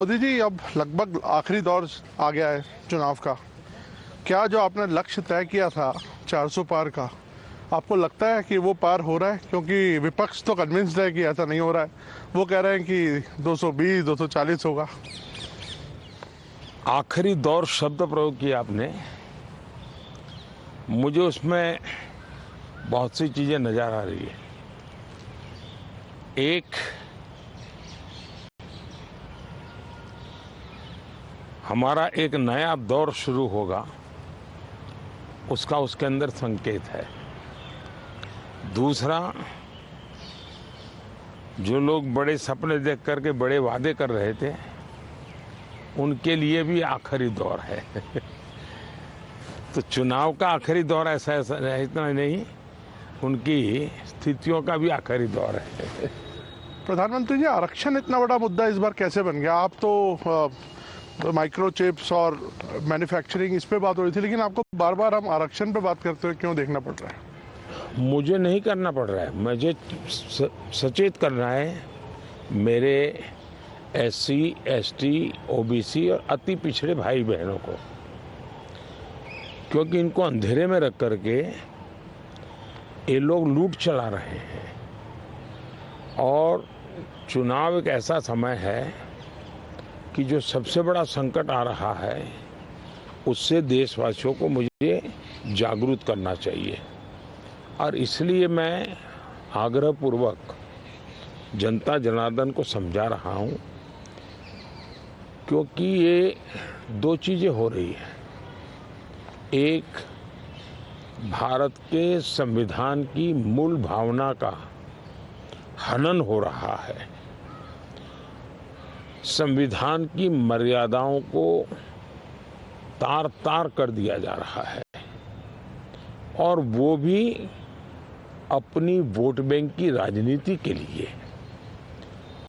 मोदी जी, अब लगभग आखिरी दौर आ गया है चुनाव का। क्या जो आपने लक्ष्य तय किया था 400 पार का, आपको लगता है कि वो पार हो रहा है? क्योंकि विपक्ष तो कन्विंस्ड है कि ऐसा नहीं हो रहा है। वो कह रहे हैं कि 220 240 होगा। आखिरी दौर शब्द प्रयोग किया आपने। मुझे उसमें बहुत सी चीजें नजर आ रही है। एक, हमारा एक नया दौर शुरू होगा, उसका उसके अंदर संकेत है। दूसरा, जो लोग बड़े सपने देख करके बड़े वादे कर रहे थे, उनके लिए भी आखिरी दौर है। तो चुनाव का आखिरी दौर ऐसा इतना नहीं, उनकी स्थितियों का भी आखिरी दौर है। प्रधानमंत्री जी, आरक्षण इतना बड़ा मुद्दा इस बार कैसे बन गया? आप तो माइक्रोचिप्स और मैन्युफैक्चरिंग, इस पे बात हो रही थी, लेकिन आपको बार बार हम आरक्षण पे बात करते हुए क्यों देखना पड़ रहा है? मुझे नहीं करना पड़ रहा है, मुझे सचेत करना है मेरे SC, ST, OBC और अति पिछड़े भाई बहनों को, क्योंकि इनको अंधेरे में रख करके ये लोग लूट चला रहे हैं। और चुनाव एक ऐसा समय है कि जो सबसे बड़ा संकट आ रहा है, उससे देशवासियों को मुझे जागरूक करना चाहिए। और इसलिए मैं आग्रहपूर्वक जनता जनार्दन को समझा रहा हूं, क्योंकि ये दो चीजें हो रही हैं। एक, भारत के संविधान की मूल भावना का हनन हो रहा है, संविधान की मर्यादाओं को तार तार कर दिया जा रहा है, और वो भी अपनी वोट बैंक की राजनीति के लिए।